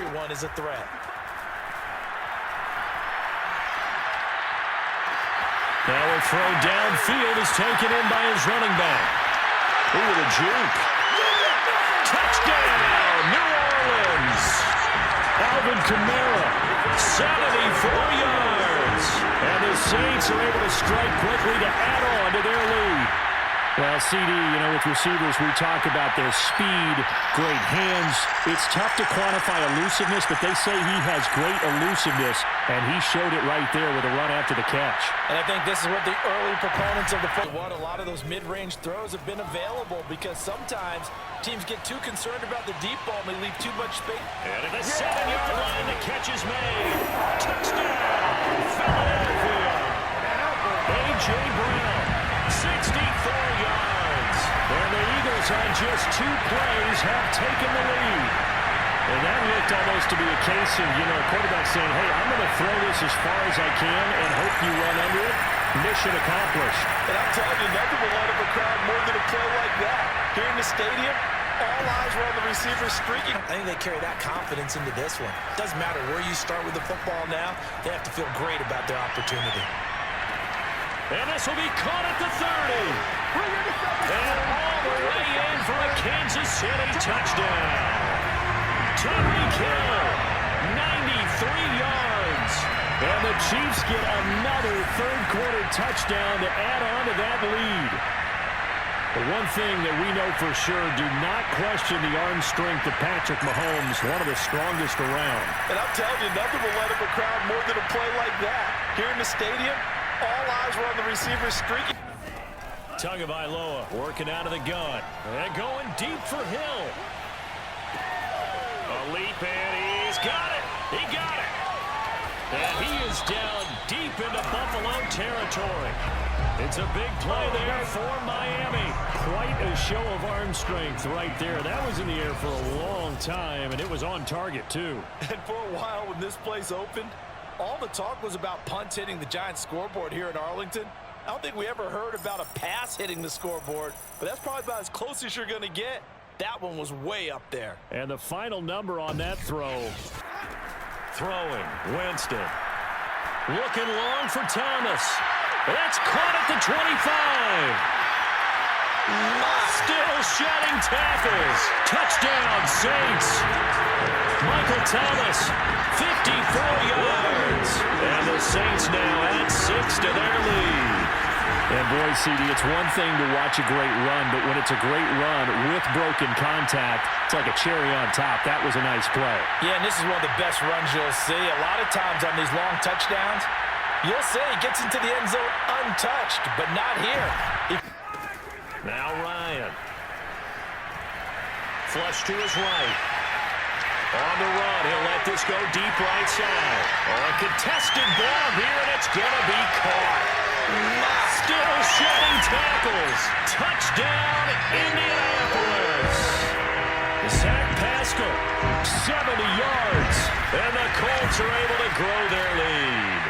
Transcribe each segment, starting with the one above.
everyone is a threat. Now a throw downfield is taken in by his running back. Ooh, with a juke. Touchdown, New Orleans. Alvin Kamara, 74 yards. And the Saints are able to strike quickly to add on to their lead. Well, CD, with receivers, we talk about their speed, great hands. It's tough to quantify elusiveness, but they say he has great elusiveness, and he showed it right there with a run after the catch. And I think this is what the early proponents of the football, a lot of those mid-range throws have been available because sometimes teams get too concerned about the deep ball and they leave too much space. And at the 7-yard line, the catch is made. Touchdown, Philadelphia. A.J. Brown, 64 yards. And the Eagles on just 2 plays have taken the lead. And that looked almost to be a case of, a quarterback saying, hey, I'm going to throw this as far as I can and hope you run under it. Mission accomplished. And I'm telling you, nothing will light up a crowd more than a play like that. Here in the stadium, all eyes were on the receivers streaking. I think they carry that confidence into this one. Doesn't matter where you start with the football now. They have to feel great about their opportunity. And this will be caught at the 30. And all the way in for a Kansas City touchdown. Tyreek Hill, 93 yards. And the Chiefs get another third-quarter touchdown to add on to that lead. The one thing that we know for sure, do not question the arm strength of Patrick Mahomes, one of the strongest around. And I'm telling you, nothing will light up a crowd more than a play like that. Here in the stadium, all eyes were on the receivers streaking. Tagovailoa working out of the gun. And going deep for Hill. A leap, and he's got it. He got it. And he is down deep into Buffalo territory. It's a big play there for Miami. Quite a show of arm strength right there. That was in the air for a long time, and it was on target, too. And for a while when this place opened, all the talk was about punts hitting the Giants scoreboard here in Arlington. I don't think we ever heard about a pass hitting the scoreboard, but that's probably about as close as you're going to get. That one was way up there. And the final number on that throw. Throwing, Winston. Looking long for Thomas. That's caught at the 25. Still shedding tackles. Touchdown, Saints. Michael Thomas, 54 yards. And the Saints now add 6 to their lead. And boy, CD, it's one thing to watch a great run, but when it's a great run with broken contact, it's like a cherry on top. That was a nice play. Yeah, and this is one of the best runs you'll see. A lot of times on these long touchdowns, you'll see he gets into the end zone untouched, but not here. Now Ryan. Flush to his right. On the run, he'll let this go deep right side. A contested ball here, and it's going to be caught. Still shedding tackles. Touchdown, Indianapolis. Zach Pascal, 70 yards. And the Colts are able to grow their lead.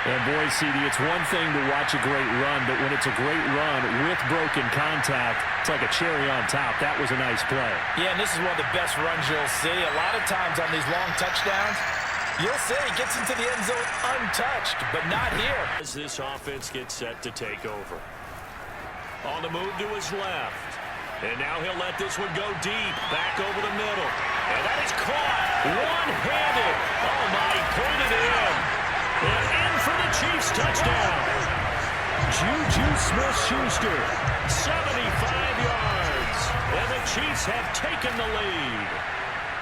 And boy, CD, it's one thing to watch a great run, but when it's a great run with broken contact, it's like a cherry on top. That was a nice play. Yeah, and this is one of the best runs you'll see. A lot of times on these long touchdowns, you'll see he gets into the end zone untouched, but not here. As this offense gets set to take over. On the move to his left. And now he'll let this one go deep. Back over the middle. And that is caught. One-handed. Oh, my, he pointed it in. And in for the Chiefs touchdown. Juju Smith-Schuster, 75 yards. And the Chiefs have taken the lead.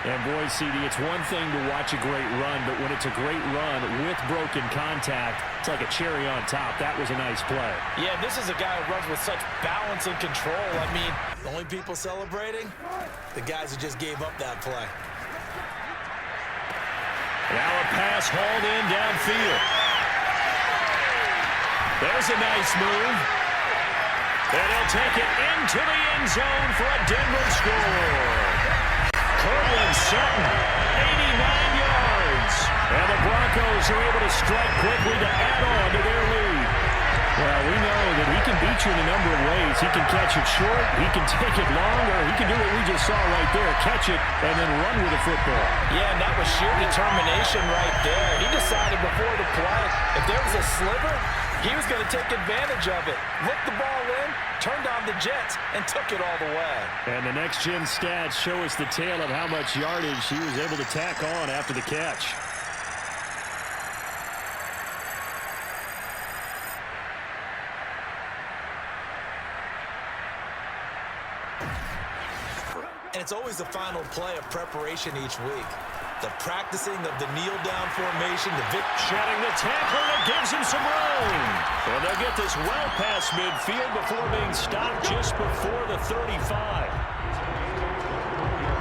And boy, CD, it's one thing to watch a great run, but when it's a great run with broken contact, it's like a cherry on top. That was a nice play. Yeah, this is a guy who runs with such balance and control. I mean, the only people celebrating, the guys who just gave up that play. Now a pass hauled in downfield. There's a nice move. And he'll take it into the end zone for a Denver score. Cortland Sutton, 89 yards. And the Broncos are able to strike quickly to add on to their lead. Well, we know that he can beat you in a number of ways. He can catch it short, he can take it long, or he can do what we just saw right there, catch it and then run with the football. Yeah, and that was sheer determination right there. He decided before the play, if there was a sliver, he was going to take advantage of it. Looked the ball in, turned on the Jets, and took it all the way. And the next-gen stats show us the tale of how much yardage he was able to tack on after the catch. And it's always the final play of preparation each week. The practicing of the kneel-down formation, shedding the tackle, and it gives him some room. And they'll get this well past midfield before being stopped just before the 35.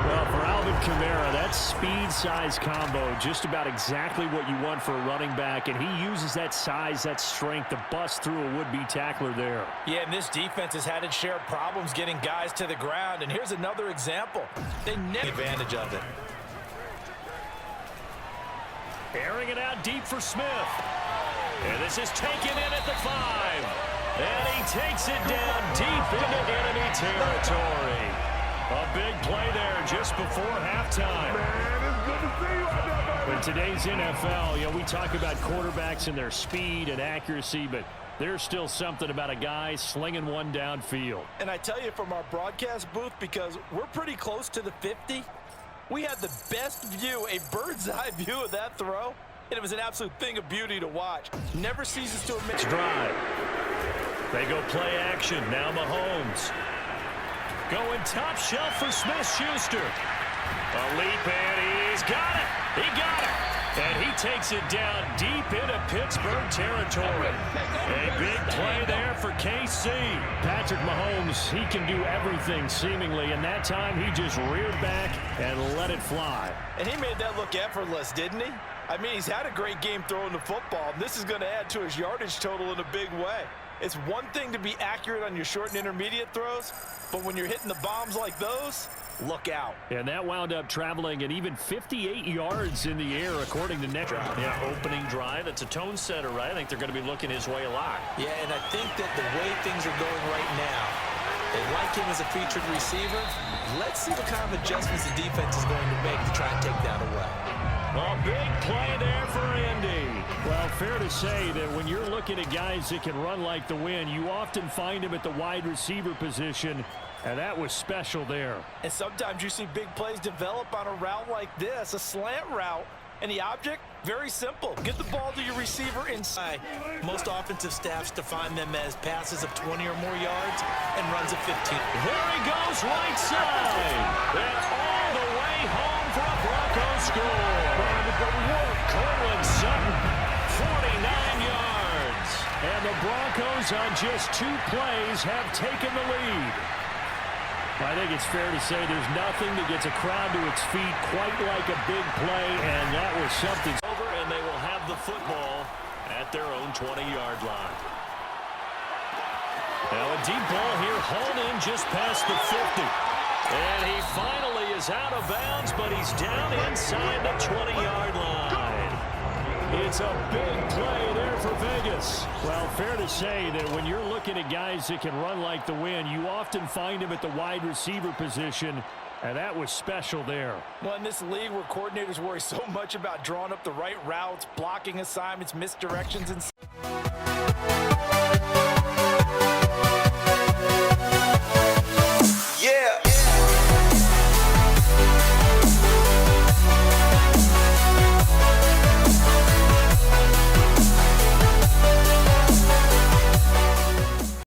Well, for Alvin Kamara, that speed-size combo, just about exactly what you want for a running back, and he uses that size, that strength to bust through a would-be tackler there. Yeah, and this defense has had its share of problems getting guys to the ground, and here's another example. They never take advantage of it. Airing it out deep for Smith. And this is taken in at the 5. And he takes it down deep into enemy territory. A big play there just before halftime. Man, it's good to see you out there. In today's NFL, you know, we talk about quarterbacks and their speed and accuracy, but there's still something about a guy slinging one downfield. And I tell you from our broadcast booth, because we're pretty close to the 50, we had the best view, a bird's-eye view of that throw, and it was an absolute thing of beauty to watch. Never ceases to admit. Drive. They go play action. Now Mahomes. Going top shelf for Smith-Schuster. A leap, and he's got it. He got it. And he takes it down deep into Pittsburgh territory. A big play there for KC. Patrick Mahomes, he can do everything seemingly, and that time he just reared back and let it fly. And he made that look effortless, didn't he? I mean, he's had a great game throwing the football. This is going to add to his yardage total in a big way. It's one thing to be accurate on your short and intermediate throws, but when you're hitting the bombs like those, look out. And that wound up traveling at even 58 yards in the air, according to Net. Yeah, opening drive. It's a tone setter, right? I think they're going to be looking his way a lot. Yeah, and I think that the way things are going right now, they like him as a featured receiver. Let's see what kind of adjustments the defense is going to make to try and take that away. A big play there for Indy. Well, fair to say that when you're looking at guys that can run like the wind, you often find them at the wide receiver position, and that was special there. And sometimes you see big plays develop on a route like this, a slant route. And the object, very simple. Get the ball to your receiver inside. Most offensive staffs define them as passes of 20 or more yards and runs of 15. There he goes, right side. And all the way home for a Broncos score. Cortland Sutton, 49 yards. And the Broncos on just 2 plays have taken the lead. I think it's fair to say there's nothing that gets a crowd to its feet quite like a big play, and that was something. Over, and they will have the football at their own 20-yard line. Now a deep ball here, hauled in just past the 50. And he finally is out of bounds, but he's down inside the 20-yard line. It's a big play there for Vegas. Well, fair to say that when you're looking at guys that can run like the wind, you often find them at the wide receiver position, and that was special there. Well, in this league where coordinators worry so much about drawing up the right routes, blocking assignments, misdirections, and